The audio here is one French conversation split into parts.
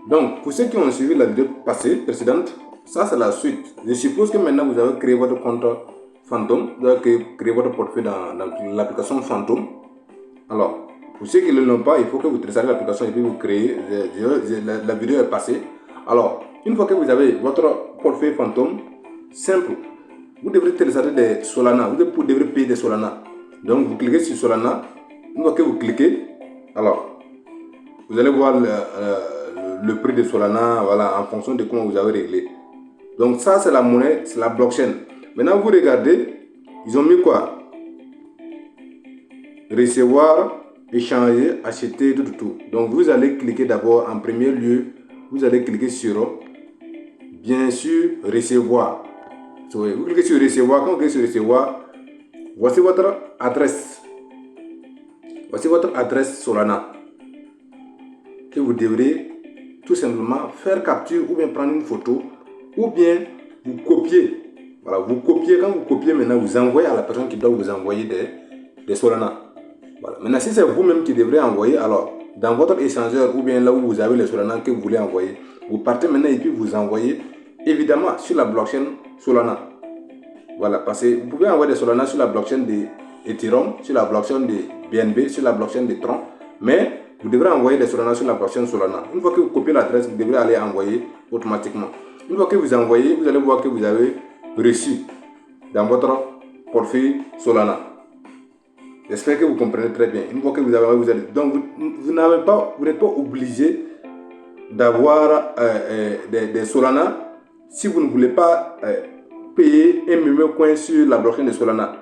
Donc, pour ceux qui ont suivi la vidéo précédente, ça c'est la suite. Je suppose que maintenant vous avez créé votre compte Phantom, vous avez créé votre portefeuille dans l'application Phantom. Alors, pour ceux qui ne l'ont pas, il faut que vous téléchargez l'application et puis vous créez. La vidéo est passée. Alors, une fois que vous avez votre portefeuille Phantom, simple, vous devrez télécharger des Solana. Vous devrez payer des Solana. Donc, vous cliquez sur Solana. Une fois que vous cliquez, alors, vous allez voir le prix de Solana, voilà, en fonction de comment vous avez réglé. Donc, ça, c'est la monnaie, c'est la blockchain. Maintenant, vous regardez, ils ont mis quoi? Recevoir, échanger, acheter, tout. Donc, vous allez cliquer d'abord, en premier lieu, vous allez cliquer sur, bien sûr, recevoir. Vous cliquez sur recevoir. Quand vous cliquez sur recevoir, voici votre adresse. Voici votre adresse Solana que vous devrez tout simplement faire capture ou bien prendre une photo ou bien vous copier. Voilà, vous copiez. Quand vous copiez, maintenant vous envoyez à la personne qui doit vous envoyer des Solana. Voilà. Maintenant, si c'est vous-même qui devrez envoyer, alors dans votre échangeur ou bien là où vous avez les Solana que vous voulez envoyer, vous partez maintenant et puis vous envoyez évidemment sur la blockchain Solana. Voilà, parce que vous pouvez envoyer des Solana sur la blockchain de Ethereum, sur la blockchain de BNB, sur la blockchain de Tron, mais vous devrez envoyer des Solana sur la blockchain Solana. Une fois que vous copiez l'adresse, vous devrez aller envoyer automatiquement. Une fois que vous envoyez, vous allez voir que vous avez reçu dans votre portefeuille Solana. J'espère que vous comprenez très bien. Une fois que vous avez, donc vous n'êtes pas obligé d'avoir des Solana si vous ne voulez pas payer un meme coin sur la blockchain de Solana.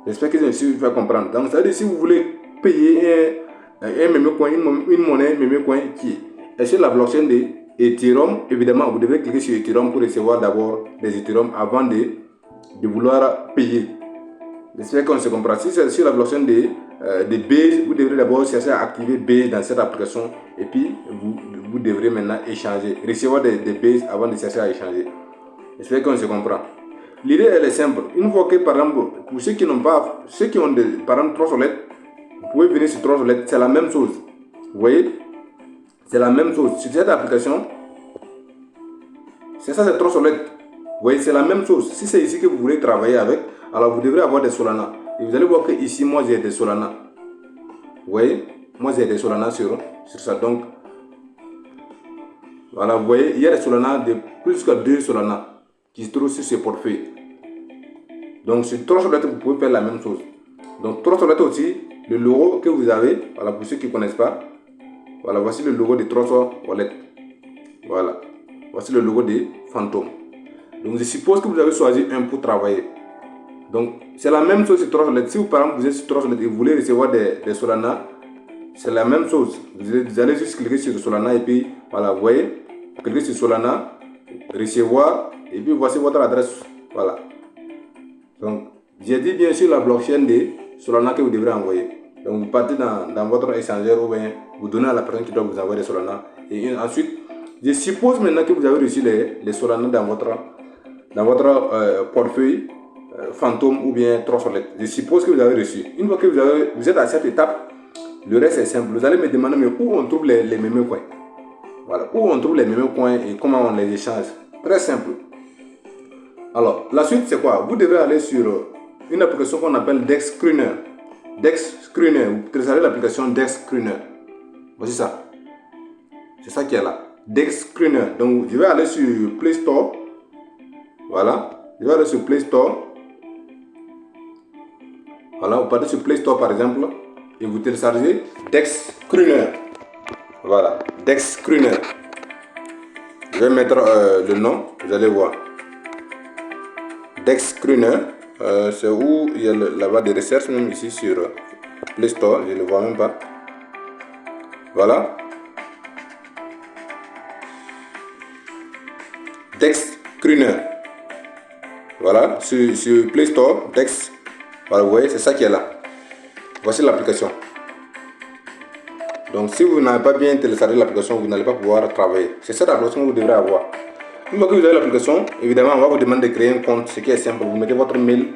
J'espère que je vais faire comprendre. Donc, ça veut dire si vous voulez payer un meme coin, une monnaie meme coin qui est sur la blockchain de Ethereum, évidemment, vous devez cliquer sur Ethereum pour recevoir d'abord des Ethereum avant de vouloir payer. J'espère qu'on se comprend. Si c'est sur la blockchain de Base, vous devrez d'abord chercher à activer Base dans cette application et puis vous devrez maintenant échanger, recevoir des Base avant de chercher à échanger. J'espère qu'on se comprend. L'idée elle est simple. Une fois que par exemple, pour ceux qui n'ont pas, ceux qui ont par exemple 3 solettes, vous pouvez venir sur 3 solettes, c'est la même chose. Vous voyez, c'est la même chose. Sur cette application, c'est ça, c'est 3 solettes. Vous voyez, c'est la même chose. Si c'est ici que vous voulez travailler avec, alors vous devrez avoir des Solana. Et vous allez voir que ici, moi j'ai des Solana. Vous voyez, moi j'ai des Solana sur ça. Donc, voilà, vous voyez, il y a des Solana de plus que 2 Solana qui se trouvent sur ce portefeuille. Donc, sur 3 solettes, vous pouvez faire la même chose. Donc, 3 solettes aussi, le logo que vous avez, voilà, pour ceux qui ne connaissent pas, voilà, voici le logo de 3 Wallet. Voilà, voici le logo de Phantom. Donc, je suppose que vous avez choisi un pour travailler. Donc, c'est la même chose sur 3 solettes. Si vous, par exemple, vous êtes sur 3 solettes et vous voulez recevoir des Solana, c'est la même chose. Vous allez juste cliquer sur Solana et puis, voilà, vous voyez, cliquez sur Solana, recevoir, et puis voici votre adresse. Voilà. Donc, j'ai dit bien sûr la blockchain de Solana que vous devrez envoyer. Donc, vous partez dans votre échangeur ou bien vous donnez à la personne qui doit vous envoyer des Solana. Et ensuite, je suppose maintenant que vous avez reçu les Solana dans votre portefeuille Phantom ou bien 3 solettes. Je suppose que vous avez reçu. Une fois que vous êtes à cette étape, le reste est simple. Vous allez me demander mais où on trouve les mêmes coins. Voilà, où on trouve les mêmes coins et comment on les échange. Très simple. Alors, la suite c'est quoi? Vous devrez aller sur une application qu'on appelle Dex Screener. Dex Screener, vous téléchargez l'application Dex Screener. Voici ça. C'est ça qui est là. Dex Screener. Donc, je vais aller sur Play Store. Voilà. Je vais aller sur Play Store. Voilà, vous partez sur Play Store par exemple et vous téléchargez Dex Screener. Voilà, Dex Screener. Je vais mettre le nom, vous allez voir. Dex Screener, c'est où il y a la barre de recherche, même ici sur Play Store, je ne le vois même pas. Voilà. Dex Screener. Voilà, sur Play Store, Dex. Voilà, vous voyez, c'est ça qui est là. Voici l'application. Donc, si vous n'avez pas bien téléchargé l'application, vous n'allez pas pouvoir travailler. C'est cette application que vous devrez avoir. Une fois que vous avez l'application, évidemment, on va vous demander de créer un compte, ce qui est simple. Vous mettez votre mail,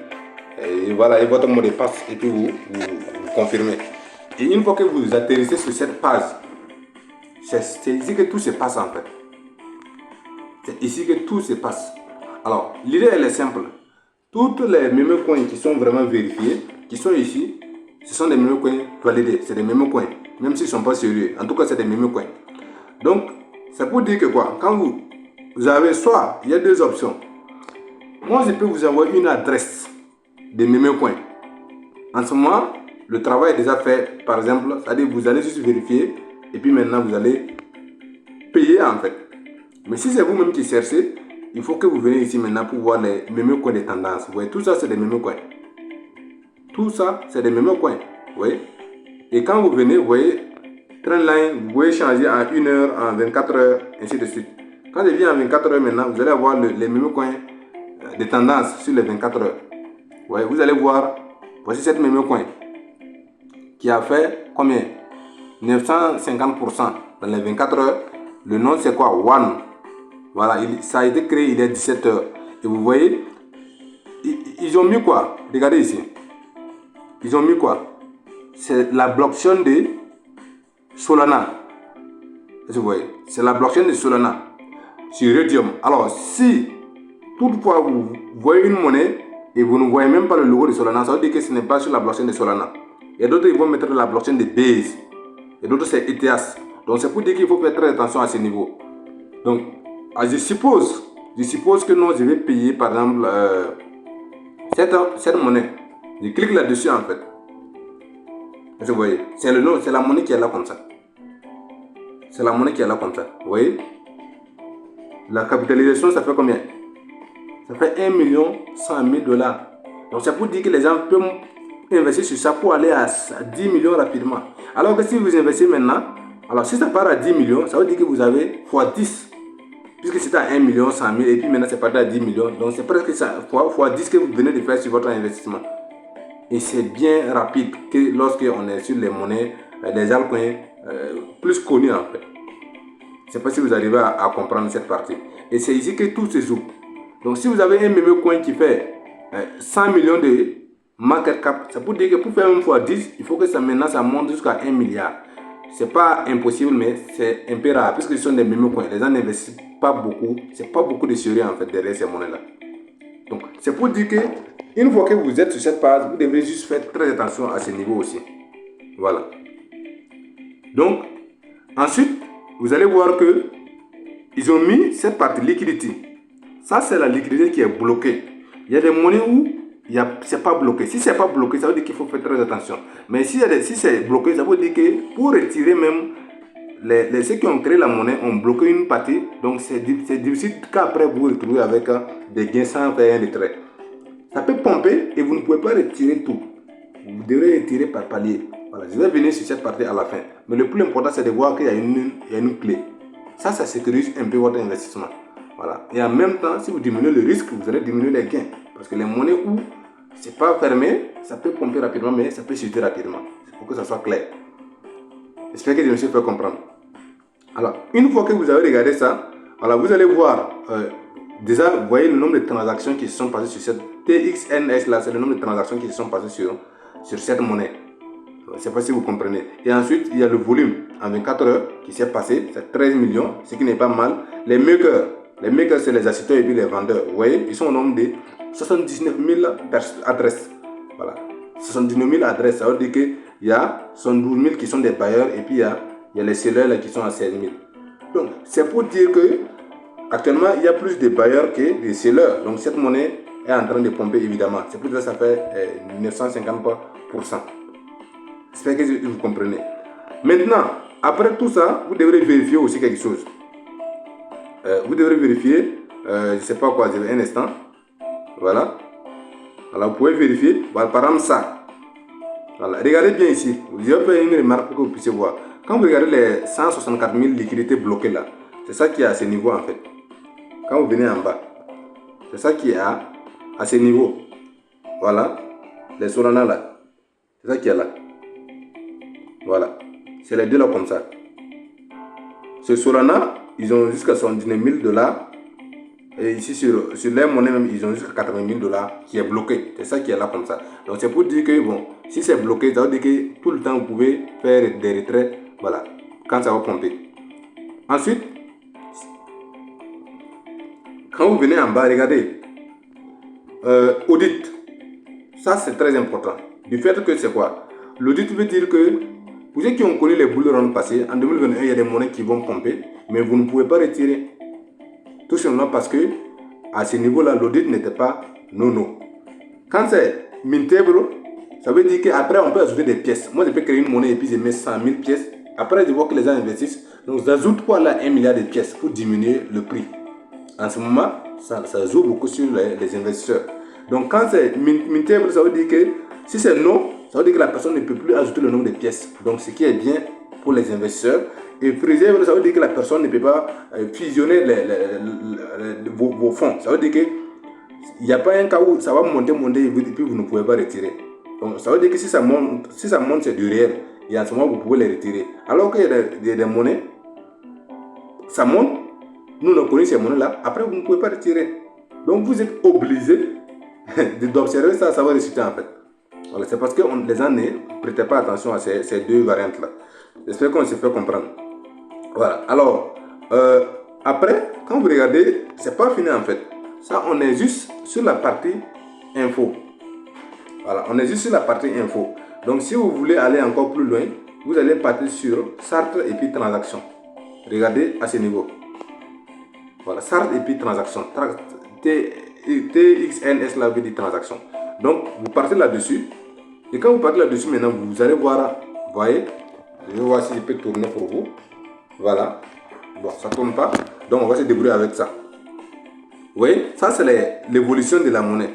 et voilà, et votre mot de passe, et puis vous confirmez. Et une fois que vous atterrissez sur cette page, C'est ici que tout se passe en fait. C'est ici que tout se passe. Alors, l'idée elle est simple. Toutes les meme coins qui sont vraiment vérifiés, qui sont ici, ce sont des meme coins validés. C'est des meme coins. Même s'ils ne sont pas sérieux. En tout cas, c'est des meme coins. Donc, c'est pour dire que quoi? Quand vous avez soit, il y a deux options. Moi, je peux vous envoyer une adresse de meme coins. En ce moment, le travail est déjà fait. Par exemple, c'est-à-dire vous allez juste vérifier et puis maintenant vous allez payer en fait. Mais si c'est vous-même qui cherchez, il faut que vous veniez ici maintenant pour voir les meme coins des tendances. Vous voyez, tout ça c'est des meme coins. Tout ça c'est des meme coins. Vous voyez. Et quand vous venez, vous voyez, Trendline, vous pouvez changer en 1 heure, en 24 heures, ainsi de suite. Quand je viens en 24 heures maintenant, vous allez avoir les meme coins des tendances sur les 24 heures. Vous voyez, vous allez voir, voici cette meme coin qui a fait combien? 950% dans les 24 heures. Le nom c'est quoi? One. Voilà, ça a été créé il est 17 heures. Et vous voyez, ils ont mis quoi? Regardez ici. Ils ont mis quoi? C'est la blockchain de Solana. Vous voyez, c'est la blockchain de Solana sur Redium. Alors, si toutefois vous voyez une monnaie et vous ne voyez même pas le logo de Solana, ça veut dire que ce n'est pas sur la blockchain de Solana. Et d'autres, ils vont mettre la blockchain de Base. Et d'autres, c'est ETH. Donc, c'est pour dire qu'il faut faire très attention à ce niveau. Donc, je suppose que non, je vais payer, par exemple, cette monnaie. Je clique là-dessus, en fait. Vous voyez, c'est le nom, c'est la monnaie qui est là comme ça. C'est la monnaie qui est là comme ça. Vous voyez? La capitalisation, ça fait combien? Ça fait 1 100 000 $. Donc, c'est pour dire que les gens peuvent investir sur ça pour aller à 10 millions rapidement. Alors que si vous investissez maintenant, alors si ça part à 10 millions, ça veut dire que vous avez x10. Puisque c'était à 1 100 000 et puis maintenant c'est parti à 10 millions. Donc c'est presque ça, x10 que vous venez de faire sur votre investissement. Et c'est bien rapide que lorsqu'on est sur les monnaies, les altcoins plus connus en fait. Je ne sais pas si vous arrivez à comprendre cette partie. Et c'est ici que tout se joue. Donc si vous avez un meme coin qui fait 100 millions de market cap, ça peut dire que pour faire une fois 10, il faut que ça maintenant ça monte jusqu'à 1 milliard. C'est pas impossible, mais c'est un peu rare, puisque ce sont des meme coins. Les gens n'investissent pas beaucoup. C'est pas beaucoup de sérieux en fait derrière ces monnaies-là. Donc c'est pour dire que une fois que vous êtes sur cette page, vous devez juste faire très attention à ce niveau aussi. Voilà. Donc ensuite, vous allez voir que ils ont mis cette partie liquidity. Ça c'est la liquidité qui est bloquée. Il y a des monnaies où c'est pas bloqué. Si c'est pas bloqué, ça veut dire qu'il faut faire très attention. Mais si c'est bloqué, ça veut dire que pour retirer même, ceux qui ont créé la monnaie ont bloqué une partie. Donc c'est difficile qu'après vous vous retrouvez avec des gains sans faire un retrait. Ça peut pomper et vous ne pouvez pas retirer tout. Vous devrez retirer par palier. Voilà, je vais venir sur cette partie à la fin. Mais le plus important, c'est de voir qu'il y a une clé. Ça sécurise un peu votre investissement. Voilà. Et en même temps, si vous diminuez le risque, vous allez diminuer les gains. Parce que les monnaies où c'est pas fermé, ça peut pomper rapidement, mais ça peut chuter rapidement. Il faut que ça soit clair. J'espère que je me suis fait comprendre. Alors, une fois que vous avez regardé ça, alors vous allez voir, déjà, vous voyez le nombre de transactions qui se sont passées sur cette TXNS là, c'est le nombre de transactions qui se sont passées sur cette monnaie. Je ne sais pas si vous comprenez. Et ensuite, il y a le volume en 24 heures qui s'est passé, c'est 13 millions, ce qui n'est pas mal. Les makers, c'est les acheteurs et puis les vendeurs. Vous voyez, ils sont au nombre de 79 000 adresses. Voilà. 79 000 adresses, ça veut dire qu'il y a 112 000 qui sont des bailleurs et puis il y a les sellers là, qui sont à 16 000. Donc, c'est pour dire que actuellement, il y a plus de bailleurs que de sellers. Donc, cette monnaie est en train de pomper évidemment. C'est pour ça que ça fait 950%. J'espère que vous comprenez. Maintenant, après tout ça, vous devrez vérifier aussi quelque chose. Vous devrez vérifier, je ne sais pas quoi, un instant. Voilà. Alors, vous pouvez vérifier. Voilà, par exemple, ça. Voilà. Regardez bien ici. Je vais faire une remarque pour que vous puissiez voir. Quand vous regardez les 164 000 liquidités bloquées là, c'est ça qui est à ce niveau en fait. Quand vous venez en bas, c'est ça qui est à ce niveau. Voilà. Les Solana là. C'est ça qui est là. Voilà. C'est les deux là comme ça. Ce Solana, ils ont jusqu'à 79 000 $. Et ici, sur les monnaies même, ils ont jusqu'à 80 000 $ qui est bloqué. C'est ça qui est là comme ça. Donc, c'est pour dire que, bon, si c'est bloqué, ça veut dire que tout le temps, vous pouvez faire des retraits. Voilà. Quand ça va pomper. Ensuite, quand vous venez en bas, regardez, audit. Ça, c'est très important. Du fait que c'est quoi? L'audit veut dire que pour ceux qui ont connu les boules rondes passées, en 2021, il y a des monnaies qui vont pomper, mais vous ne pouvez pas retirer. Tout simplement parce que à ce niveau-là, l'audit n'était pas non. Quand c'est mintable, ça veut dire qu'après, on peut ajouter des pièces. Moi, je peux créer une monnaie et puis je mets 100 000 pièces. Après, je vois que les gens investissent. Donc, j'ajoute quoi là 1 milliard de pièces pour diminuer le prix. En ce moment, ça joue beaucoup sur les investisseurs. Donc, quand c'est mintable, ça veut dire que si c'est non, ça veut dire que la personne ne peut plus ajouter le nombre de pièces. Donc, ce qui est bien pour les investisseurs. Et freezable, ça veut dire que la personne ne peut pas fusionner vos fonds. Ça veut dire que il n'y a pas un cas où ça va monter et puis vous ne pouvez pas retirer. Donc, ça veut dire que si ça monte c'est du réel. Et en ce moment, vous pouvez les retirer. Alors qu'il y a des monnaies, ça monte. Nous, on connaît ces monnaies-là. Après, vous ne pouvez pas retirer. Donc, vous êtes obligé d'observer ça, ça va résulter en fait. Voilà, c'est parce que les gens ne prêtaient pas attention à ces deux variantes-là. J'espère qu'on se fait comprendre. Voilà. Alors, après, quand vous regardez, c'est pas fini en fait. Ça, on est juste sur la partie info. Voilà, on est juste sur la partie info. Donc, si vous voulez aller encore plus loin, vous allez partir sur Sartre et puis transaction. Regardez à ce niveau. Voilà, Sartre et puis transaction. TXNS là veut dire transaction. Donc, vous partez là-dessus. Et quand vous partez là-dessus, maintenant, vous allez voir, vous voyez, je vais voir si je peux tourner pour vous. Voilà. Bon, ça ne tourne pas. Donc, on va se débrouiller avec ça. Vous voyez, ça c'est l'évolution de la monnaie.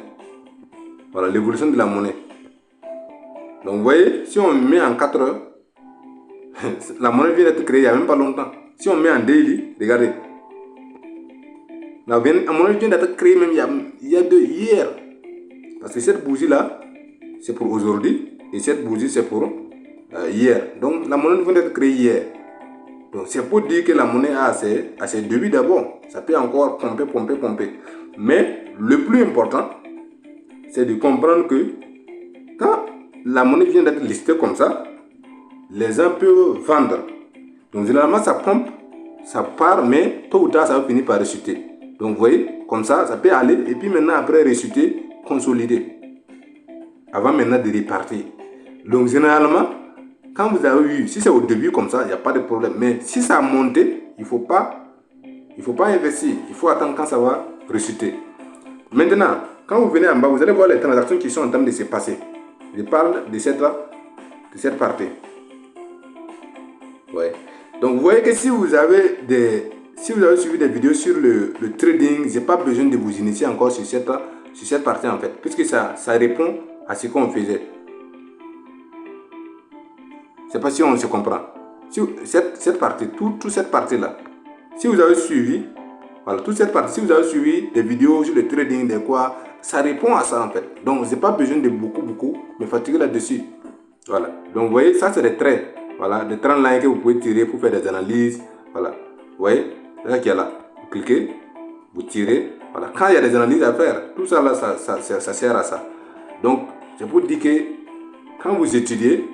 Voilà, l'évolution de la monnaie. Donc, vous voyez, si on met en 4 heures, la monnaie vient d'être créée il n'y a même pas longtemps. Si on met en daily, regardez. La monnaie vient d'être créée même il y a hier. Parce que cette bougie-là, c'est pour aujourd'hui. Et cette bougie, c'est pour hier. Donc, la monnaie vient d'être créée hier. Donc, c'est pour dire que la monnaie a ses débuts d'abord. Ça peut encore pomper. Mais le plus important, c'est de comprendre que quand la monnaie vient d'être listée comme ça, les gens peuvent vendre. Donc, généralement, ça pompe, ça part, mais tôt ou tard, ça va finir par ressusciter. Donc, vous voyez, comme ça, ça peut aller. Et puis maintenant, après, ressusciter, consolider. Avant maintenant de repartir. Donc, généralement, quand vous avez vu, si c'est au début comme ça, il n'y a pas de problème. Mais si ça a monté, il ne faut pas investir. Il faut attendre quand ça va ressusciter. Maintenant, quand vous venez en bas, vous allez voir les transactions qui sont en train de se passer. Je parle de cette partie. Ouais. Donc, vous voyez que si vous avez suivi des vidéos sur le trading, je n'ai pas besoin de vous initier encore sur cette partie en fait. Puisque ça répond à ce qu'on faisait. Je ne sais pas si on se comprend. Si cette partie, toute cette partie-là, si vous avez suivi, voilà, toute cette partie, si vous avez suivi des vidéos sur le trading, des quoi, ça répond à ça en fait. Donc, je n'ai pas besoin de beaucoup me fatiguer là-dessus. Voilà. Donc, vous voyez, ça c'est des traits. Voilà, des trends là que vous pouvez tirer pour faire des analyses. Voilà. Vous voyez, c'est ça qu'il y a là. Vous cliquez, vous tirez. Voilà. Quand il y a des analyses à faire, tout ça là, ça sert à ça. Donc, c'est pour dire que quand vous étudiez,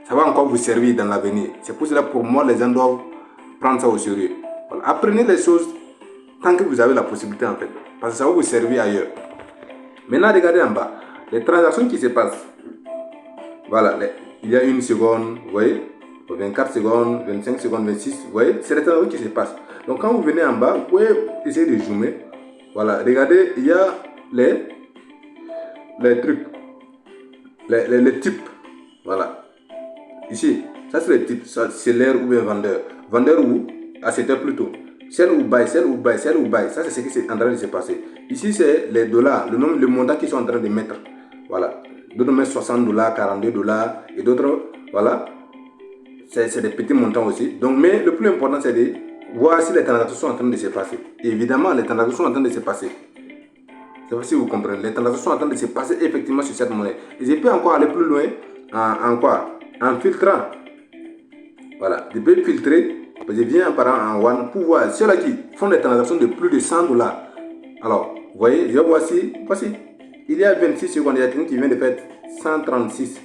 ça va encore vous servir dans l'avenir. C'est pour cela, pour moi, les gens doivent prendre ça au sérieux. Voilà. Apprenez les choses tant que vous avez la possibilité en fait. Parce que ça va vous servir ailleurs. Maintenant, regardez en bas. Les transactions qui se passent. Voilà. Il y a 1 seconde, vous voyez, 24 secondes, 25 secondes, 26. Vous voyez, c'est les transactions qui se passent. Donc, quand vous venez en bas, vous pouvez essayer de zoomer. Voilà. Regardez, il y a les trucs. Les types. Voilà. Ici, ça c'est les types, seller ou bien vendeur. Vendeur ou acheteur plutôt. Sell ou buy. Ça c'est ce qui est en train de se passer. Ici c'est les dollars, le montant qu'ils sont en train de mettre. Voilà. D'autres mettent 60 $, 42 $. Et d'autres, voilà. C'est des petits montants aussi. Donc, mais le plus important c'est de voir si les transactions sont en train de se passer. Évidemment, les transactions sont en train de se passer. Je ne sais pas si vous comprenez. Les transactions sont en train de se passer effectivement sur cette monnaie. Et je peux encore aller plus loin en quoi? En filtrant. Voilà, je peux filtrer. Je viens par en one pour voir ceux-là qui font des transactions de plus de 100 $. Alors, vous voyez, je vais voir si, voici, il y a 26 secondes, il y a quelqu'un qui vient de faire 136.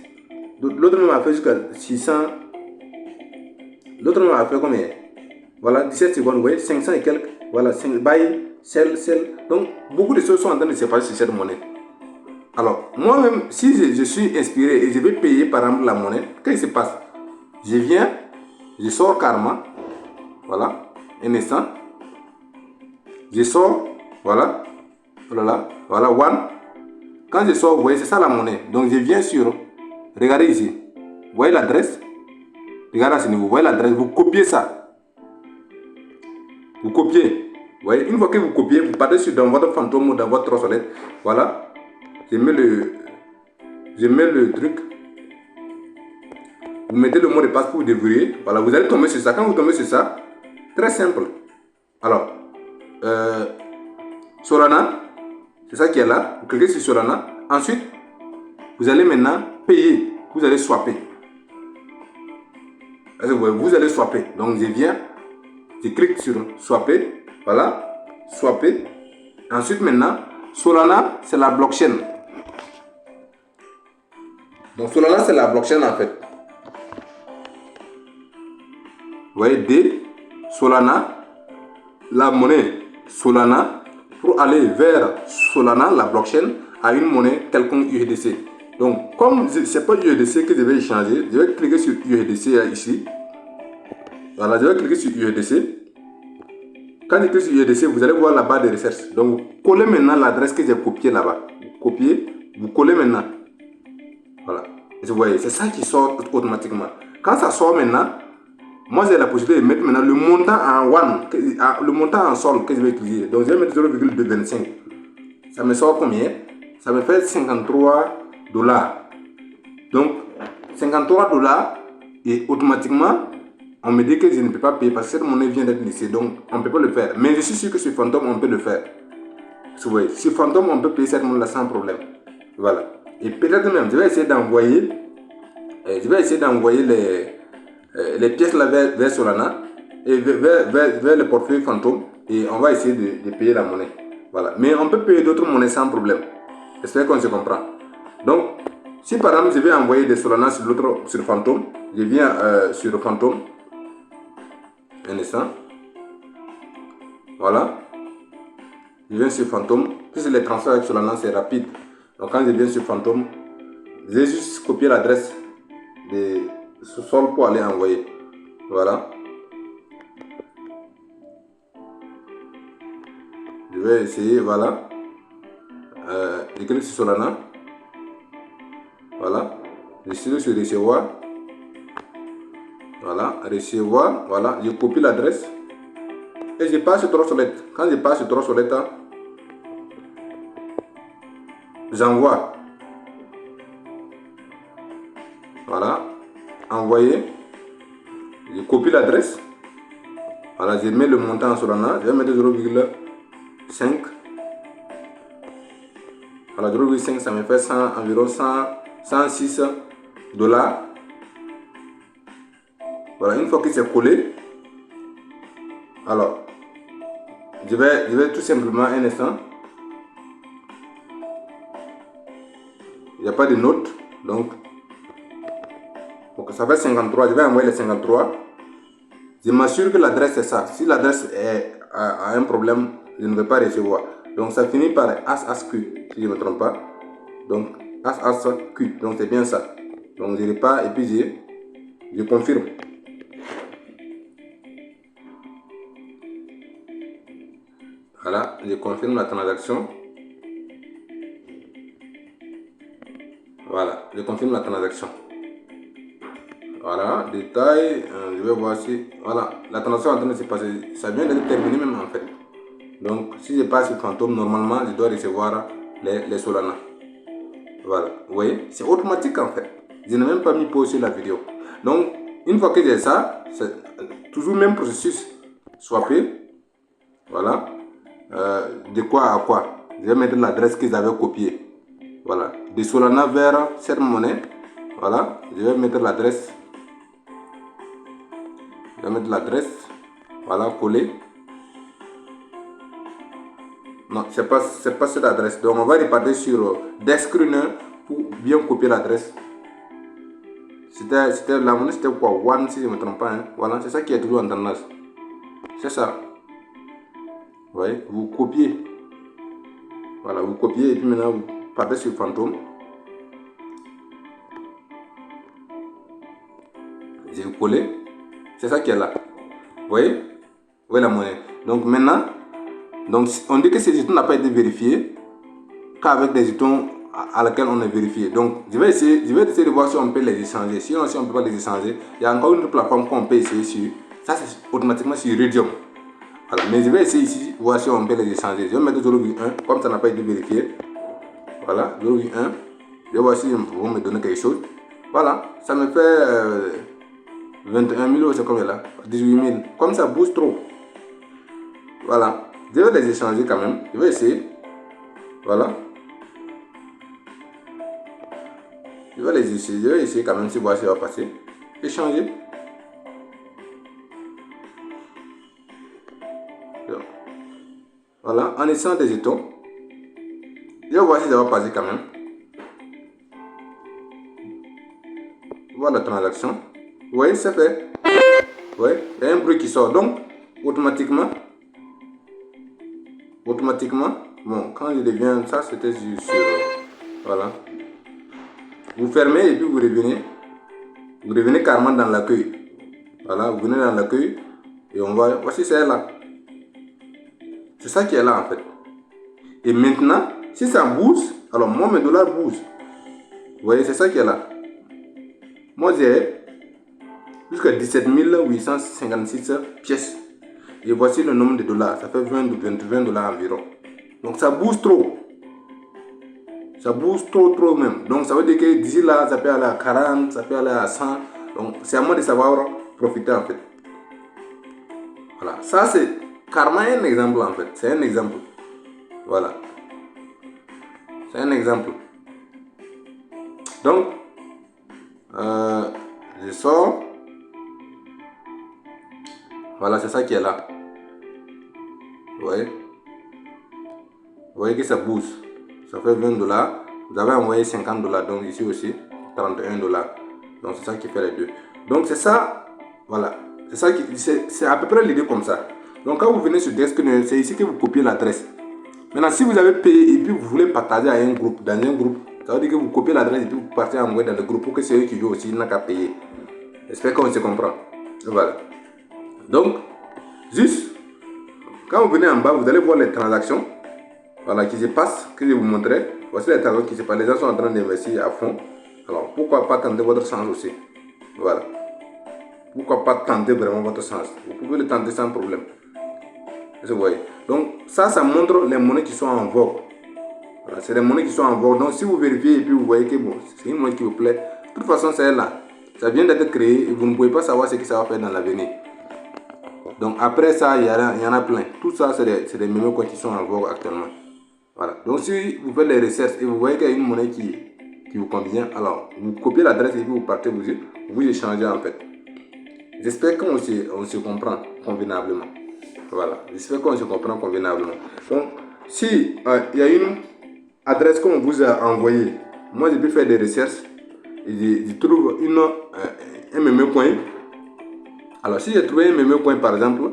L'autre m'a fait jusqu'à 600. L'autre m'a fait combien? Voilà, 17 secondes, vous voyez, 500 et quelques. Voilà, buy, sell. Donc, beaucoup de choses sont en train de se passer sur cette monnaie. Alors, moi-même, si je suis inspiré et je vais payer par exemple la monnaie, qu'est-ce qui se passe? Je viens, je sors Karma. Voilà, un instant. Je sors, voilà. Voilà, one. Quand je sors, vous voyez, c'est ça la monnaie. Donc, je viens sur, regardez ici. Vous voyez l'adresse? Regardez à ce niveau, vous voyez l'adresse, vous copiez ça. Vous copiez. Vous voyez, une fois que vous copiez, vous partez dans votre fantôme ou dans votre trottinette. Voilà. Je mets le truc. Vous mettez le mot de passe pour vous débrouiller. Voilà, vous allez tomber sur ça. Quand vous tombez sur ça, très simple. Alors, Solana, c'est ça qui est là. Vous cliquez sur Solana. Ensuite, vous allez maintenant payer. Vous allez swapper. Vous allez swapper. Donc, je viens, je clique sur swapper. Voilà, swapper. Ensuite, maintenant, Solana, c'est la blockchain. Donc, Solana, c'est la blockchain en fait. Vous voyez, D, Solana, la monnaie Solana, pour aller vers Solana, la blockchain, à une monnaie quelconque USDC. Donc, comme ce n'est pas USDC que je vais échanger, je vais cliquer sur USDC ici. Voilà, je vais cliquer sur USDC. Quand je clique sur USDC, vous allez voir la barre de recherche. Donc, vous collez maintenant l'adresse que j'ai copiée là-bas. Vous copiez, vous collez maintenant. Voilà. Et vous voyez, c'est ça qui sort automatiquement. Quand ça sort maintenant, moi j'ai la possibilité de mettre maintenant le montant en one, le montant en sol que je vais utiliser. Donc, je vais mettre 0,225. Ça me sort combien? Ça me fait 53 $. Donc, 53 $, et automatiquement, on me dit que je ne peux pas payer parce que cette monnaie vient d'être lissée. Donc, on ne peut pas le faire. Mais je suis sûr que sur Phantom, on peut le faire. Vous voyez, sur Phantom, on peut payer cette monnaie-là sans problème. Voilà. Et peut-être même, je vais essayer d'envoyer les pièces là vers Solana et vers le portefeuille Phantom. Et on va essayer de payer la monnaie. Voilà. Mais on peut payer d'autres monnaies sans problème. J'espère qu'on se comprend. Donc, si par exemple je vais envoyer des Solana sur Phantom, je viens sur Phantom. Un instant. Voilà. Je viens sur Phantom. Puisque les transferts avec Solana, c'est rapide. Donc, quand je viens sur Phantom, je vais juste copier l'adresse de ce sol pour aller envoyer. Voilà. Je vais essayer, voilà. Je clique sur Solana. Voilà. Je suis sur recevoir. Voilà. Recevoir. Voilà. Je copie l'adresse. Et je passe sur Trustwallet. Quand je passe sur Trustwallet, j'envoie. Voilà. Envoyer. Je copie l'adresse. Voilà. Je mets le montant en Solana. Je vais mettre 0,5. Voilà, 0,5, ça me fait environ 106 $. Voilà, une fois que c'est collé, alors, je vais tout simplement un instant. Il n'y a pas de note, donc ça fait 53. Je vais envoyer les 53. Je m'assure que l'adresse est ça. Si l'adresse a un problème, je ne vais pas recevoir. Donc ça finit par ASQ, si je ne me trompe pas. Donc ASQ, donc c'est bien ça. Donc je repars et puis je confirme. Voilà, je confirme la transaction. Voilà, je confirme la transaction. Voilà, détail, je vais voir si... Voilà, la transaction est en train de se passer. Ça vient d'être terminé même en fait. Donc, si je passe sur Phantom, normalement, je dois recevoir les Solana. Voilà, vous voyez, c'est automatique en fait. Je n'ai même pas mis pause sur la vidéo. Donc, une fois que j'ai ça, c'est toujours le même processus. Swapper. Voilà. De quoi à quoi? Je vais mettre l'adresse qu'ils avaient copiée. Voilà. De Solana vers cette monnaie. Voilà. Je vais mettre l'adresse. Je vais mettre l'adresse. Voilà, coller. Non, c'est pas cette adresse. Donc, on va repartir sur Descreener pour bien copier l'adresse. C'était la monnaie, c'était quoi? One, si je ne me trompe pas. Hein. Voilà, c'est ça qui est toujours en tendance. C'est ça. Vous voyez, vous copiez. Voilà, vous copiez et puis maintenant vous partez sur fantôme. Et vous collez. C'est ça qui est là. Vous voyez? Vous voyez la monnaie. Donc maintenant, donc on dit que ces jetons n'ont pas été vérifiés qu'avec des jetons à laquelle on est vérifié. Donc je vais essayer de voir si on peut les échanger. Sinon, si on ne peut pas les échanger, il y a encore une autre plateforme qu'on peut essayer sur. Ça, c'est automatiquement sur Redium. Voilà, mais je vais essayer ici, voir si on peut les échanger. Je vais mettre 0,1, comme ça n'a pas été vérifié. Voilà, 0,1. Je vais voir si vous me donner quelque chose. Voilà, ça me fait 21 000 euros, c'est combien là? 18 000. Comme ça bouge trop. Voilà, je vais les échanger quand même. Je vais essayer. Voilà. Je vais les essayer. Je vais essayer quand même si voir si ça va passer. Échanger. Voilà, en échange des jetons. Je vais voir si ça va passer quand même. Voilà la transaction. Vous voyez, c'est fait. Vous voyez, il y a un bruit qui sort. Donc, automatiquement, bon, quand je reviens, ça c'était sur voilà. Vous fermez et puis vous revenez. Vous revenez carrément dans l'accueil. Voilà, vous venez dans l'accueil et on va. Voici, c'est là. C'est ça qui est là en fait. Et maintenant, si ça bouge, alors moi mes dollars bougent. Vous voyez, c'est ça qui est là. Moi j'ai jusqu'à 17 856 pièces. Et voici le nombre de dollars. Ça fait 20 dollars environ. Donc ça bouge trop. Ça bouge trop même. Donc ça veut dire que d'ici là, ça peut aller à 40, ça peut aller à 100. Donc c'est à moi de savoir profiter en fait. Voilà. Ça c'est carrément un exemple en fait. C'est un exemple. Voilà. C'est un exemple. Donc, je sors. Voilà, c'est ça qui est là. Vous voyez? Vous voyez que ça bouge. Ça fait 20 dollars. Vous avez envoyé 50 dollars. Donc ici aussi, 31 dollars. Donc c'est ça qui fait les deux. Donc c'est ça. Voilà. C'est ça qui. C'est à peu près l'idée comme ça. Donc quand vous venez sur Desknew, c'est ici que vous copiez l'adresse. Maintenant, si vous avez payé et puis vous voulez partager à un groupe, dans un groupe, ça veut dire que vous copiez l'adresse et puis vous partez envoyer dans le groupe pour que c'est eux qui jouent aussi, ils n'ont qu'à payer. J'espère qu'on se comprend. Voilà. Donc, juste, quand vous venez en bas, vous allez voir les transactions. Voilà, qui se passent, que je vous montrerai. Voici les transactions qui se passent. Les gens sont en train d'investir à fond. Alors, pourquoi pas tenter votre chance aussi? Voilà. Pourquoi pas tenter vraiment votre chance? Vous pouvez le tenter sans problème. Vous voyez. Donc, ça montre les monnaies qui sont en vogue. Voilà, c'est les monnaies qui sont en vogue. Donc, si vous vérifiez et puis vous voyez que bon, c'est une monnaie qui vous plaît, de toute façon, c'est là. Ça vient d'être créé et vous ne pouvez pas savoir ce que ça va faire dans l'avenir. Donc, après ça, il y en a plein. Tout ça, c'est des monnaies qui sont en vogue actuellement. Voilà. Donc, si vous faites les recherches et vous voyez qu'il y a une monnaie qui vous convient, alors vous copiez l'adresse et puis vous partez, vous échangez en fait. J'espère qu'on se comprend convenablement. Voilà. J'espère qu'on se comprend convenablement. Donc, si il y a une adresse qu'on vous a envoyée, moi je peux faire des recherches et je trouve un même coin. Alors, si j'ai trouvé un même coin par exemple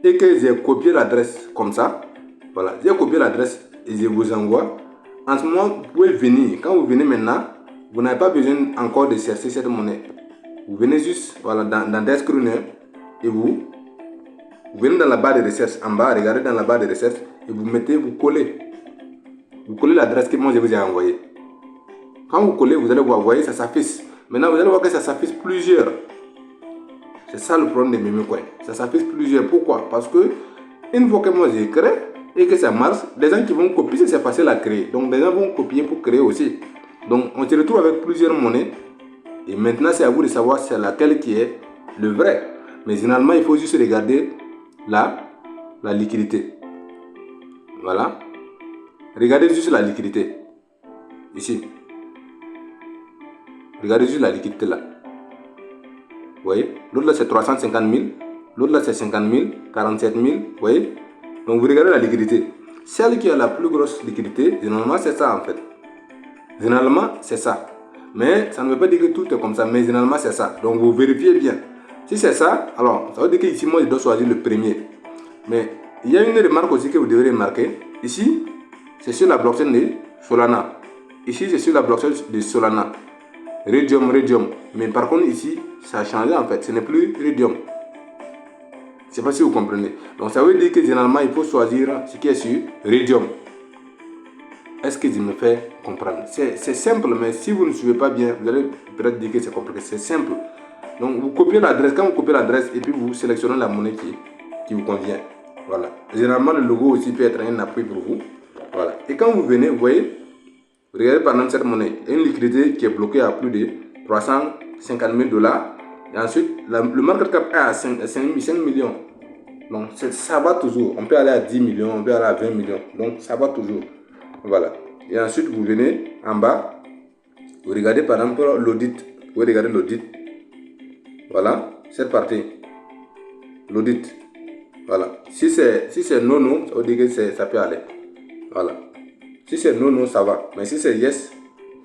et que j'ai copié l'adresse comme ça, voilà, j'ai copié l'adresse et je vous envoie. En ce moment, vous pouvez venir. Quand vous venez maintenant, vous n'avez pas besoin encore de chercher cette monnaie. Vous venez juste voilà, dans Desknew et vous venez dans la barre de recherche en bas, regardez dans la barre de recherche et vous collez. Vous collez l'adresse que moi je vous ai envoyée. Quand vous collez, vous allez voir, vous voyez, ça s'affiche. Maintenant, vous allez voir que ça s'affiche plusieurs. C'est ça le problème des meme coins. Ça s'affiche plusieurs. Pourquoi? Parce que une fois que moi j'ai créé et que ça marche, les gens qui vont copier, c'est facile à créer. Donc les gens vont copier pour créer aussi. Donc on se retrouve avec plusieurs monnaies. Et maintenant c'est à vous de savoir c'est laquelle qui est le vrai. Mais généralement il faut juste regarder la liquidité. Voilà. Regardez juste la liquidité. Ici. Regardez juste la liquidité là. Vous voyez? L'autre là c'est 350 000. L'autre là c'est 50 000, 47 000. Vous voyez? Donc vous regardez la liquidité. Celle qui a la plus grosse liquidité, généralement c'est ça en fait. Généralement c'est ça. Mais ça ne veut pas dire que tout est comme ça. Mais généralement c'est ça. Donc vous vérifiez bien. Si c'est ça, alors ça veut dire que ici moi je dois choisir le premier. Mais il y a une remarque aussi que vous devez remarquer. Ici, c'est sur la blockchain de Solana. Ici, c'est sur la blockchain de Solana. Redium. Mais par contre, ici, ça a changé en fait. Ce n'est plus Redium. Je ne sais pas si vous comprenez. Donc, ça veut dire que généralement, il faut choisir ce qui est sur Redium. Est-ce que je me fais comprendre? C'est simple, mais si vous ne suivez pas bien, vous allez peut-être dire que c'est compliqué. C'est simple. Donc, vous copiez l'adresse. Quand vous copiez l'adresse, et puis vous sélectionnez la monnaie qui vous convient. Voilà. Généralement, le logo aussi peut être un appui pour vous. Voilà. Et quand vous venez, vous voyez, regardez par exemple cette monnaie. Il y a une liquidité qui est bloquée à plus de 350 000 dollars. Et ensuite, le market cap est à 5 millions. Donc, ça va toujours. On peut aller à 10 millions, on peut aller à 20 millions. Donc, ça va toujours. Voilà. Et ensuite, vous venez en bas. Vous regardez par exemple l'audit. Vous regardez l'audit. Voilà. Cette partie. L'audit. Voilà. Si c'est non, ça veut dire que ça peut aller. Voilà. Si c'est non, ça va. Mais si c'est yes,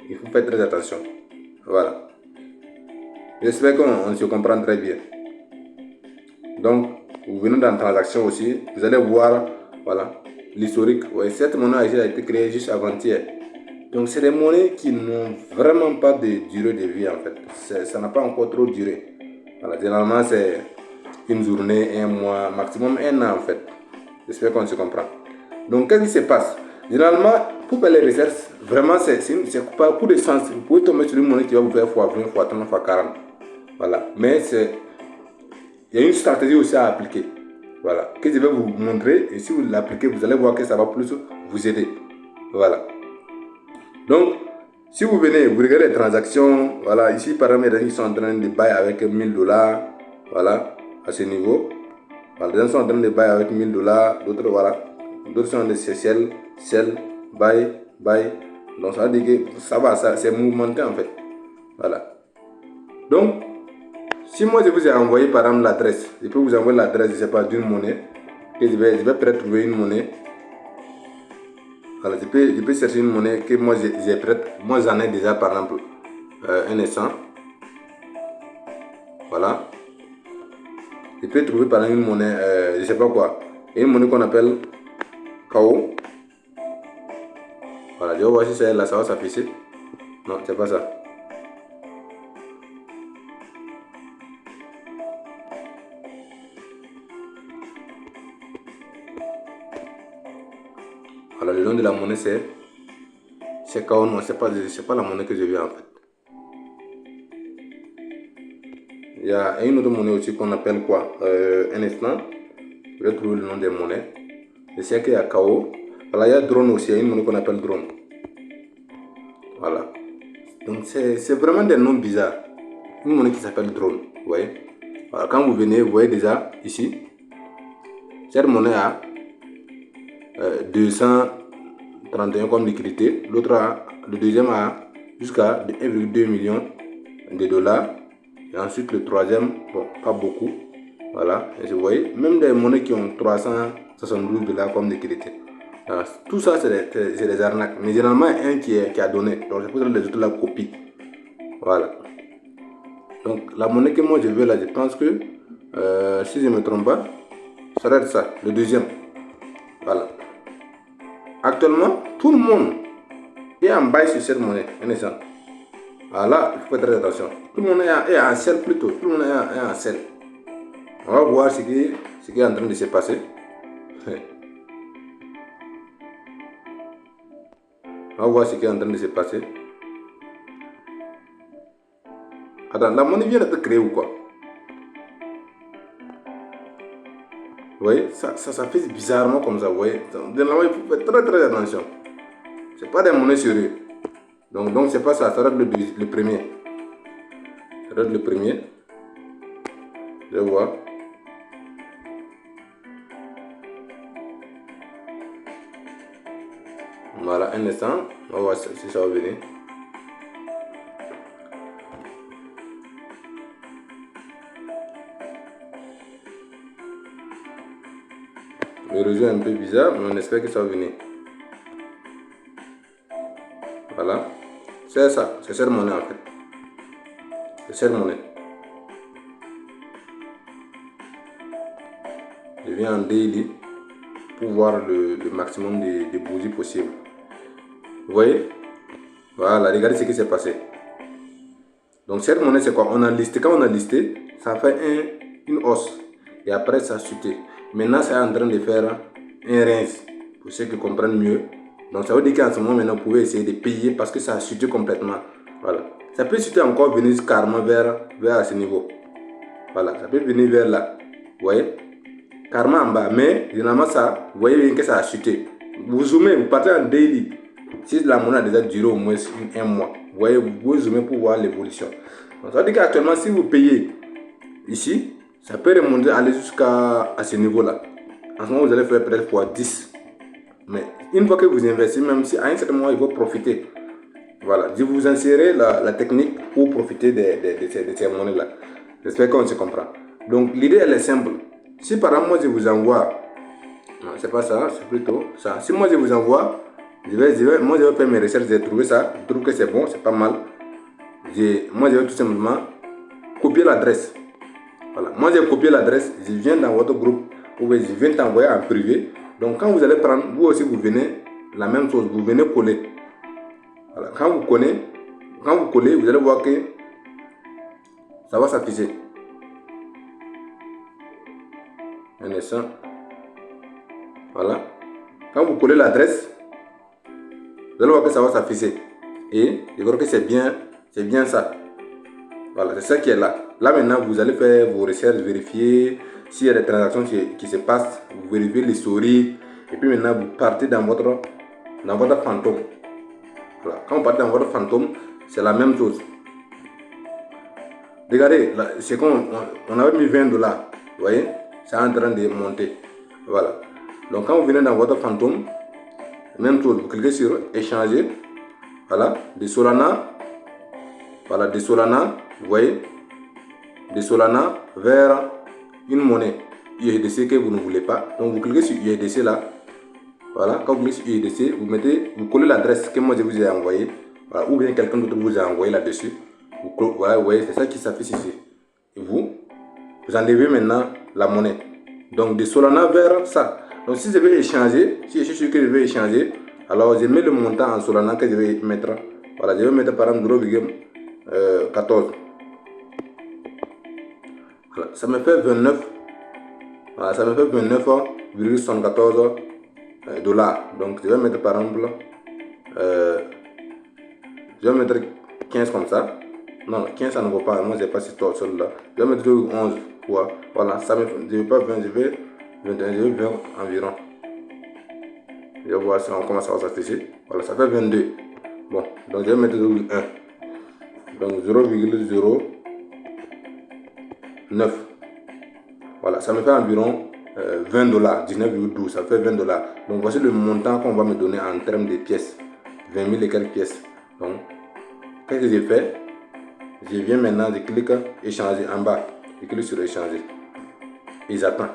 il faut faire très attention. Voilà. J'espère qu'on se comprend très bien. Donc, vous venez dans transaction aussi. Vous allez voir, voilà, l'historique. Ouais, cette monnaie a été créée juste avant-hier. Donc, c'est des monnaies qui n'ont vraiment pas de durée de vie en fait. Ça n'a pas encore trop duré. Voilà, généralement, c'est une journée, un mois, maximum un an en fait. J'espère qu'on se comprend. Donc, qu'est-ce qui se passe? Généralement, pour faire les recherches, vraiment, c'est pas coup de sens. Vous pouvez tomber sur une monnaie qui va vous faire x20, x30, x40. Voilà. Mais il y a une stratégie aussi à appliquer. Voilà. Que je vais vous montrer. Et si vous l'appliquez, vous allez voir que ça va plus vous aider. Voilà. Donc, si vous venez, vous regardez les transactions. Voilà. Ici, par exemple, ils sont en train de buy avec 1000 dollars. Voilà. À ce niveau. Voilà. Les gens sont en train de buy avec 1000 dollars. D'autres, voilà. D'autres sont en train de sell, buy. Donc, ça veut dire que ça va, c'est mouvementé en fait. Voilà. Donc, si moi je vous ai envoyé par exemple l'adresse, je peux vous envoyer l'adresse, je ne sais pas, d'une monnaie, que je vais peut-être trouver une monnaie. Voilà, je peux chercher une monnaie que moi j'ai prête. Moi j'en ai déjà par exemple un instant. Voilà. Je peux trouver par exemple une monnaie, je ne sais pas quoi. Et une monnaie qu'on appelle KO. Voilà, je vais voir si c'est là, ça va s'afficher. Non, c'est pas ça. Voilà, le nom de la monnaie c'est KO. Non, c'est pas la monnaie que je veux en fait. Il y a une autre monnaie aussi qu'on appelle quoi? Un instant. Je vais trouver le nom des monnaies. Je sais qu'il y a KO. Voilà, il y a drone aussi. Il y a une monnaie qu'on appelle drone. Voilà. Donc c'est vraiment des noms bizarres. Une monnaie qui s'appelle drone. Vous voyez? Voilà, quand vous venez, vous voyez déjà ici. Cette monnaie a 231 comme liquidité. Le deuxième a jusqu'à 1,2 million de dollars. Et ensuite le troisième, bon, pas beaucoup. Voilà, et vous voyez, même des monnaies qui ont 372 dollars comme liquidité. Alors, tout ça, c'est des arnaques. Mais généralement, un qui a donné. Donc, c'est pour ça que les autres la copient. Voilà. Donc, la monnaie que moi je veux là, je pense que, si je ne me trompe pas, ça doit être ça, le deuxième. Voilà. Actuellement, tout le monde est en bail sur cette monnaie. Un instant. Voilà, il faut faire très attention. Tout le monde est en sell plutôt. Tout le monde est en sell. On va voir ce qui est en train de se passer. On va voir ce qui est en train de se passer. Attends, la monnaie vient d'être créée ou quoi? Vous voyez, ça fait bizarrement comme ça, vous voyez. Dernièrement, il faut faire très attention. C'est pas des monnaies sérieuses. Donc c'est pas ça, ça doit être le premier. Ça doit être le premier. Je vais voir. Voilà, un instant. On va voir si ça va venir. Le réseau est un peu bizarre, mais on espère que ça va venir. Voilà. C'est ça, c'est cette monnaie en fait. C'est cette monnaie. Je viens en daily pour voir le maximum de bougies possible. Vous voyez? Voilà, regardez ce qui s'est passé. Donc cette monnaie c'est quoi? On a listé, quand on a listé, ça fait une hausse. Et après ça a chuté. Maintenant c'est en train de faire un rince. Pour ceux qui comprennent mieux. Donc ça veut dire qu'en ce moment maintenant vous pouvez essayer de payer parce que ça a chuté complètement. Voilà. Ça peut chuter encore, venir carrément vers ce niveau. Voilà, ça peut venir vers là. Vous voyez? Carrément en bas. Mais généralement ça, vous voyez bien que ça a chuté. Vous zoomez, vous partez en daily. Si la monnaie a déjà duré au moins un mois, vous voyez, vous pouvez zoomer pour voir l'évolution. Ça veut dire qu'actuellement, si vous payez ici, ça peut remonter, aller jusqu'à ce niveau-là. En ce moment, vous allez faire peut-être fois 10. Mais une fois que vous investissez, même si à un certain moment, il faut profiter. Voilà, je vous insérer la technique pour profiter de ces monnaies-là. J'espère qu'on se comprend. Donc, l'idée, elle est simple. Si par exemple, moi, je vous envoie, non, c'est pas ça, c'est plutôt ça. Si moi, je vous envoie, moi, je vais faire mes recherches, j'ai trouvé ça, je trouve que c'est bon, c'est pas mal. Moi, je vais tout simplement copier l'adresse. Voilà, moi, j'ai copié l'adresse, je viens dans votre groupe, ou je viens t'envoyer en privé. Donc, quand vous allez prendre, vous aussi, vous venez, la même chose, vous venez coller. Voilà, quand vous collez, vous allez voir que ça va s'afficher. Un instant. Voilà. Quand vous collez l'adresse, vous allez voir que ça va s'afficher. Et je crois que c'est bien ça. Voilà, c'est ça qui est là. Là maintenant, vous allez faire vos recherches, vérifier s'il y a des transactions qui se passent, vous vérifiez l'historique. Et puis maintenant, vous partez dans votre fantôme. Voilà. Quand vous partez dans votre fantôme, c'est la même chose. Regardez, c'est qu'on avait mis 20 $. Vous voyez, c'est en train de monter. Voilà. Donc quand vous venez dans votre fantôme, même chose, vous cliquez sur échanger. Voilà, de Solana. Voilà, de Solana, vous voyez, de Solana vers une monnaie USDC que vous ne voulez pas. Donc vous cliquez sur USDC là. Voilà, quand vous cliquez sur USDC, vous collez l'adresse que moi je vous ai envoyée. Voilà, ou bien quelqu'un d'autre vous a envoyé là-dessus. Voilà, vous voyez, c'est ça qui s'affiche ici. Et vous enlevez maintenant la monnaie. Donc de Solana vers ça. Donc si je vais échanger, si je suis sûr que je vais échanger, alors je mets le montant en Solana que je vais mettre. Voilà, je vais mettre par exemple 0,14. Voilà, ça me fait 29. Voilà, ça me fait 29,74 $. Donc je vais mettre par exemple, je vais mettre 15 comme ça. Non, 15 ça ne vaut pas, moi j'ai pas cette sorte là. Je vais mettre 11. Voilà, ça me fait, je vais pas 20, je vais 21, je vais 20 environ. Je vais voir si on commence à s'afficher. Voilà, ça fait 22. Bon, donc je vais mettre 1. Donc 0,09. Voilà, ça me fait environ 20 $, 19,12, ça fait 20 $. Donc voici le montant qu'on va me donner en termes de pièces. 20 000 et quelques pièces. Donc, qu'est-ce que j'ai fait? Je viens maintenant, je clique échanger en bas. Je clique sur échanger. Et j'attends.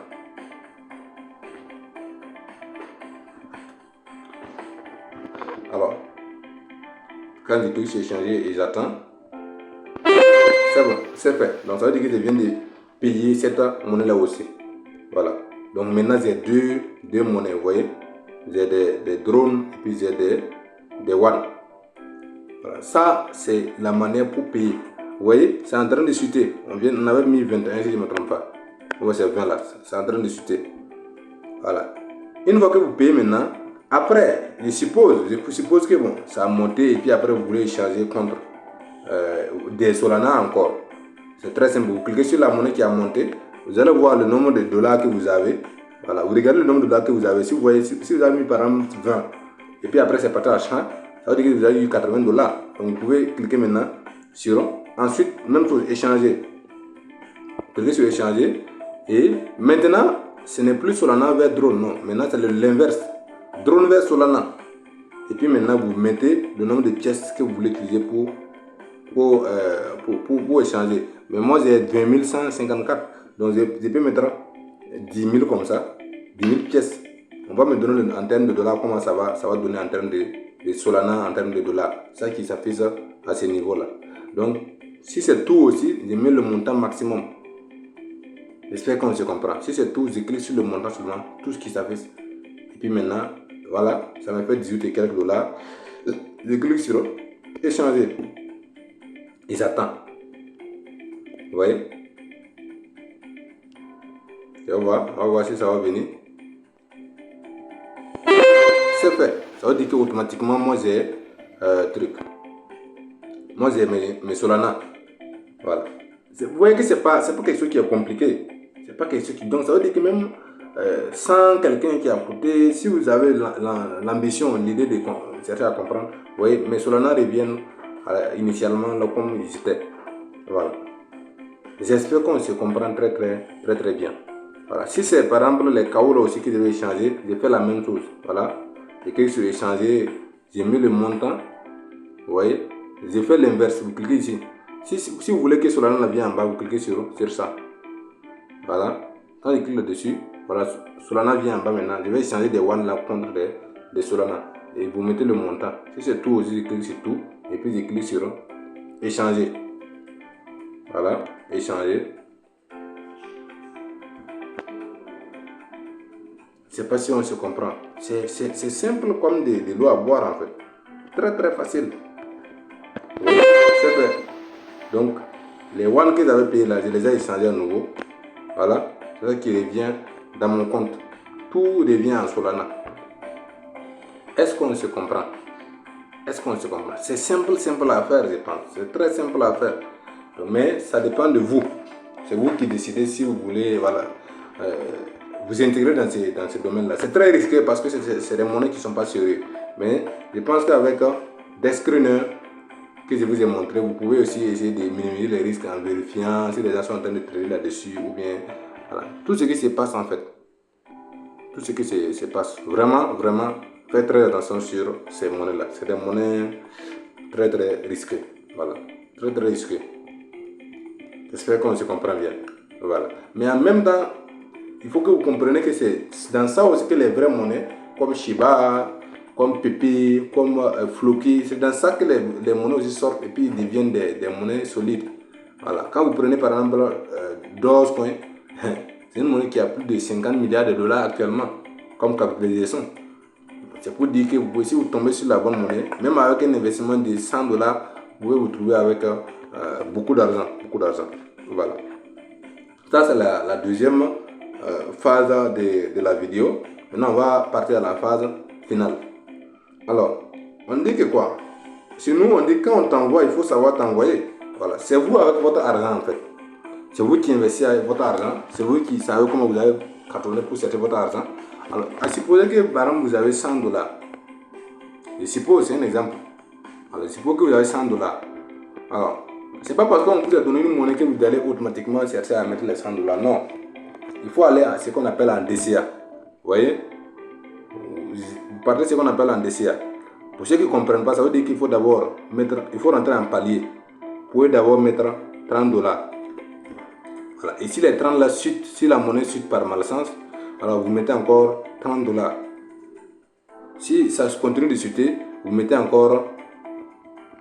Alors, quand je clique sur échanger et j'attends, c'est bon, c'est fait. Donc ça veut dire que je viens de payer cette monnaie là aussi. Voilà. Donc maintenant j'ai deux monnaies, vous voyez. J'ai des drones et puis j'ai des one. Voilà. Ça c'est la manière pour payer. Vous voyez, c'est en train de chuter. On avait mis 21 si je ne me trompe pas. Ouais, c'est 20 là, c'est en train de chuter. Voilà. Une fois que vous payez maintenant, après, je suppose que bon, ça a monté et puis après vous voulez échanger contre des Solana encore. C'est très simple. Vous cliquez sur la monnaie qui a monté. Vous allez voir le nombre de dollars que vous avez. Voilà, vous regardez le nombre de dollars que vous avez. Si vous voyez, si vous avez mis par exemple 20 et puis après c'est parti à champ, ça veut dire que vous avez eu 80 $. Donc vous pouvez cliquer maintenant sur. Ensuite, même chose, échanger. Cliquez sur échanger. Et maintenant, ce n'est plus Solana vers drone, non. Maintenant, c'est l'inverse. Drone vers Solana. Et puis maintenant, vous mettez le nombre de pièces que vous voulez utiliser pour échanger. Mais moi, j'ai 20 154. Donc, je peux mettre 10 000 comme ça. 10 000 pièces. On va me donner en termes de dollars comment ça va donner en termes de Solana, en termes de dollars. Ça qui s'affiche à ce niveau-là. Donc, si c'est tout aussi, je mets le montant maximum. J'espère qu'on se comprend. Si c'est tout, je clique sur le montant seulement, tout ce qui s'affiche. Et puis maintenant, voilà, ça m'a fait 18 et quelques dollars. Je clique sur échanger. Et j'attends. Vous voyez? Et on va voir si ça va venir. C'est fait. Ça veut dire qu'automatiquement, moi j'ai truc. Moi j'ai mes Solana. Voilà. Vous voyez que c'est pas quelque chose qui est compliqué. C'est pas quelque chose qui. Donc ça veut dire que même sans quelqu'un qui a coûté, si vous avez l'ambition, l'idée de chercher à comprendre, vous voyez, mes Solana reviennent initialement là comme ils étaient. Voilà. J'espère qu'on se comprend très bien. Voilà. Si c'est par exemple les KO là aussi qui devaient changer, j'ai fait la même chose. Voilà. J'ai cliqué sur échanger, j'ai mis le montant. Vous voyez, j'ai fait l'inverse. Vous cliquez ici. Si vous voulez que Solana vienne en bas, vous cliquez sur ça. Voilà. Quand je clique là-dessus, voilà, Solana vient en bas maintenant. Je vais changer des one là contre des Solana. Et vous mettez le montant. Si c'est tout aussi, je clique sur tout. Et puis je clique sur échanger. Voilà, échanger. Je ne sais pas si on se comprend. C'est simple comme de l'eau à boire en fait. Très facile. Voilà, c'est fait. Donc, les one que j'avais payé là, je les ai échangés à nouveau. Voilà, c'est ça qui revient dans mon compte. Tout revient en Solana. Est-ce qu'on se comprend? C'est simple à faire, je pense. C'est très simple à faire. Mais ça dépend de vous. C'est vous qui décidez si vous voulez, voilà, vous intégrer dans ce domaine-là. C'est très risqué parce que c'est des monnaies qui ne sont pas sérieuses. Mais je pense qu'avec des screeners que je vous ai montré, vous pouvez aussi essayer de minimiser les risques en vérifiant si les gens sont en train de trader là-dessus ou bien voilà. Tout ce qui se passe en fait. Tout ce qui se passe. Vraiment, faites très attention sur ces monnaies-là. C'est des monnaies très risquées. Voilà. Très risquées. J'espère qu'on se comprend bien. Voilà. Mais en même temps, il faut que vous compreniez que c'est dans ça aussi que les vraies monnaies, comme Shiba, comme Pepe, comme Floki, c'est dans ça que les monnaies aussi sortent et puis ils deviennent des monnaies solides. Voilà. Quand vous prenez par exemple Dogecoin, c'est une monnaie qui a plus de 50 milliards de dollars actuellement comme capitalisation. C'est pour dire que vous pouvez, si vous tombez sur la bonne monnaie, même avec un investissement de 100 dollars, vous pouvez vous trouver avec beaucoup d'argent. Voilà. Ça, c'est la deuxième phase de la vidéo. Maintenant, on va partir à la phase finale. Alors, on dit que quoi? Chez nous, on dit quand on t'envoie, il faut savoir t'envoyer. Voilà. C'est vous avec votre argent en fait. C'est vous qui investissez avec votre argent. C'est vous qui savez comment vous avez cartonné pour chercher votre argent. Alors, à supposer que par exemple vous avez 100 dollars. Je suppose, c'est un exemple. Alors, je suppose que vous avez 100 dollars. Alors, c'est pas parce qu'on vous a donné une monnaie que vous allez automatiquement chercher à mettre les 100 dollars. Non. Il faut aller à ce qu'on appelle en DCA. Vous voyez? Vous partez de ce qu'on appelle en DCA. Pour ceux qui ne comprennent pas, ça veut dire qu'il faut d'abord mettre, il faut rentrer en palier. Vous pouvez d'abord mettre 30 dollars. Voilà. Et si les 30 là chutent, si la monnaie chute par malchance, alors vous mettez encore 30 dollars. Si ça continue de chuter, vous mettez encore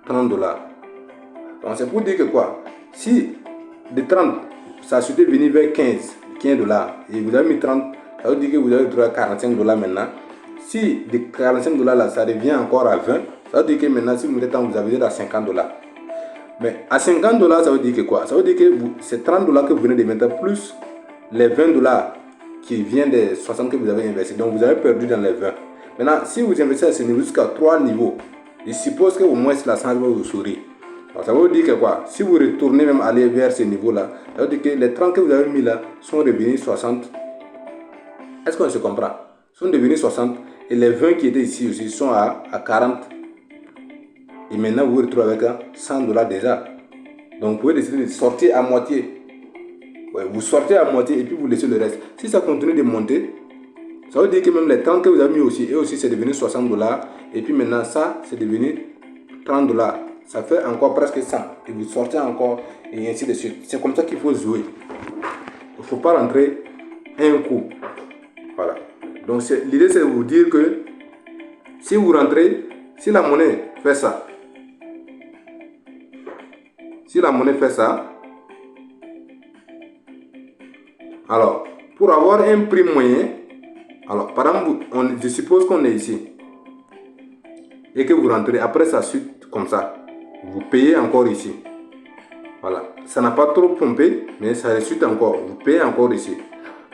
30 dollars. Donc c'est pour dire que quoi? Si de 30, ça a chuté venir vers 15 dollars et vous avez mis 30, ça veut dire que vous avez trouvé 45 dollars maintenant. Si de 45 dollars là, ça revient encore à 20, ça veut dire que maintenant, si vous mettez 30, vous avez à 50 dollars. Mais à 50 dollars, ça veut dire que quoi? Ça veut dire que c'est 30 dollars que vous venez de mettre plus les 20 dollars qui viennent des 60 que vous avez investi. Donc vous avez perdu dans les 20. Maintenant, si vous investissez à ce niveau jusqu'à 3 niveaux, je suppose que au moins la chance va vous sourire. Alors, ça veut dire que quoi? Si vous retournez même aller vers ce niveau-là, ça veut dire que les 30 que vous avez mis là sont devenus 60. Est-ce qu'on se comprend? Sont devenus 60 et les 20 qui étaient ici aussi sont à 40. Et maintenant vous vous retrouvez avec 100 dollars déjà. Donc vous pouvez décider de sortir à moitié. Ouais, vous sortez à moitié et puis vous laissez le reste. Si ça continue de monter, ça veut dire que même les 30 que vous avez mis aussi, et aussi c'est devenu 60 dollars. Et puis maintenant ça c'est devenu 30 dollars. Ça fait encore presque 100. Et vous sortez encore et ainsi de suite. C'est comme ça qu'il faut jouer. Il ne faut pas rentrer un coup. Voilà. Donc l'idée c'est de vous dire que si vous rentrez, si la monnaie fait ça, Alors, pour avoir un prix moyen, alors par exemple, je suppose qu'on est ici et que vous rentrez, après ça suite comme ça, vous payez encore ici. Voilà, ça n'a pas trop pompé, mais ça suite encore, vous payez encore ici.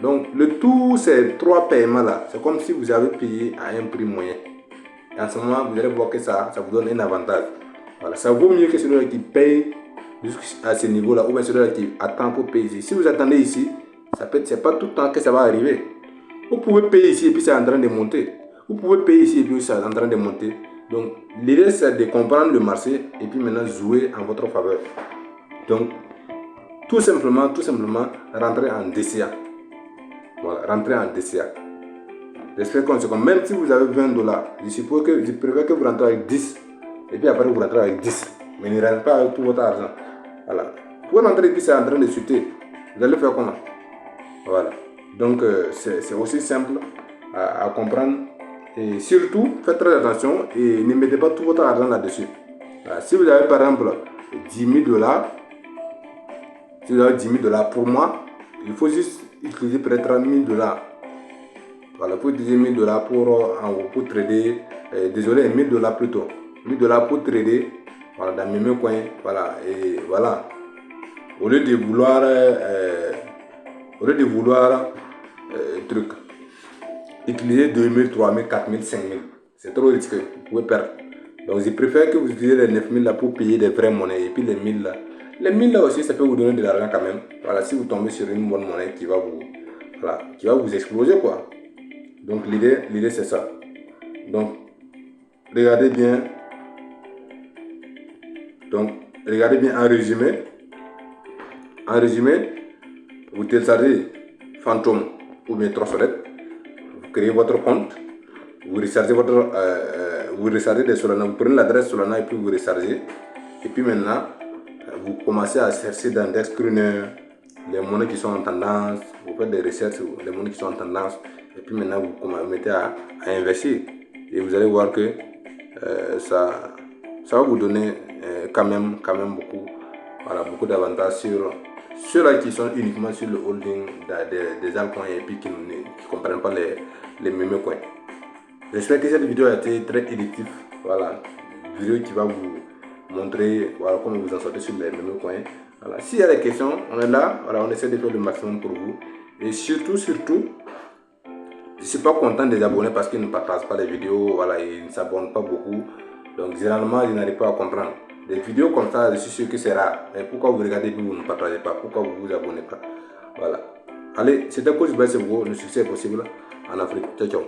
Donc le tout, ces 3 paiements là, c'est comme si vous avez payé à un prix moyen. Et en ce moment, vous allez voir que ça vous donne un avantage. Voilà, ça vaut mieux que celui qui paye jusqu'à ce niveau là, ou bien celui qui attend pour payer ici. Si vous attendez ici, c'est pas tout le temps que ça va arriver. Vous pouvez payer ici et puis c'est en train de monter. Vous pouvez payer ici et puis c'est en train de monter. Donc l'idée c'est de comprendre le marché et puis maintenant jouer en votre faveur. Donc tout simplement rentrer en DCA. Voilà, rentrer en DCA. J'espère qu'on se comprend. Même si vous avez 20 $, je préfère que vous rentrez avec 10. Et puis après vous rentrez avec 10. Mais ne rentrez pas avec tout votre argent. Voilà. Pour rentrer et puis c'est en train de chuter. Vous allez faire comment? Voilà. Donc c'est aussi simple à comprendre. Et surtout, faites très attention et ne mettez pas tout votre argent là-dessus. Voilà. Si vous avez par exemple 10 000 $, si vous avez 10 000 $, pour moi, il faut juste utiliser peut-être 1 000 $. Voilà, pour utiliser 1 000 $ pour trader. Désolé, 1 000 $ plutôt. 1 000 $ pour trader. Voilà, dans mes coins. Voilà, et voilà. Au lieu de vouloir, utiliser 2 000, 3 000, 4 000, 5 000. C'est trop risqué. Vous pouvez perdre. Donc, je préfère que vous utilisez les 9 000 là pour payer des vraies monnaies. Et puis les 1000 là. Les 1000 là aussi, ça peut vous donner de l'argent quand même. Voilà, si vous tombez sur une bonne monnaie qui va vous exploser quoi. Donc l'idée c'est ça. Donc regardez bien. Donc regardez bien en résumé. En résumé, vous téléchargez Phantom ou bien Trustwallet. Vous créez votre compte. Vous rechargez des Solana. Vous prenez l'adresse Solana et puis vous rechargez. Et puis maintenant, vous commencez à chercher dans Dexpreneur les monnaies qui sont en tendance. Vous faites des recherches sur les monnaies qui sont en tendance. Et puis maintenant, vous mettez à investir. Et vous allez voir que ça va vous donner quand même beaucoup d'avantages sur ceux-là qui sont uniquement sur le holding des altcoins et puis qui ne comprennent pas les mêmes coins. J'espère que cette vidéo a été très éducative. Voilà, une vidéo qui va vous montrer comment vous en sortez sur les mêmes coins. Voilà. S'il y a des questions, on est là. Voilà, on essaie de faire le maximum pour vous. Et surtout, je ne suis pas content des abonnés parce qu'ils ne partagent pas les vidéos. Voilà, ils ne s'abonnent pas beaucoup. Donc, généralement, je n'arrive pas à comprendre. Des vidéos comme ça, je suis sûr que c'est rare. Mais pourquoi vous regardez et vous ne partagez pas? Pourquoi vous ne vous abonnez pas? Voilà. Allez, c'était Coach Baïsebo. Le succès est possible en Afrique. Ciao, ciao.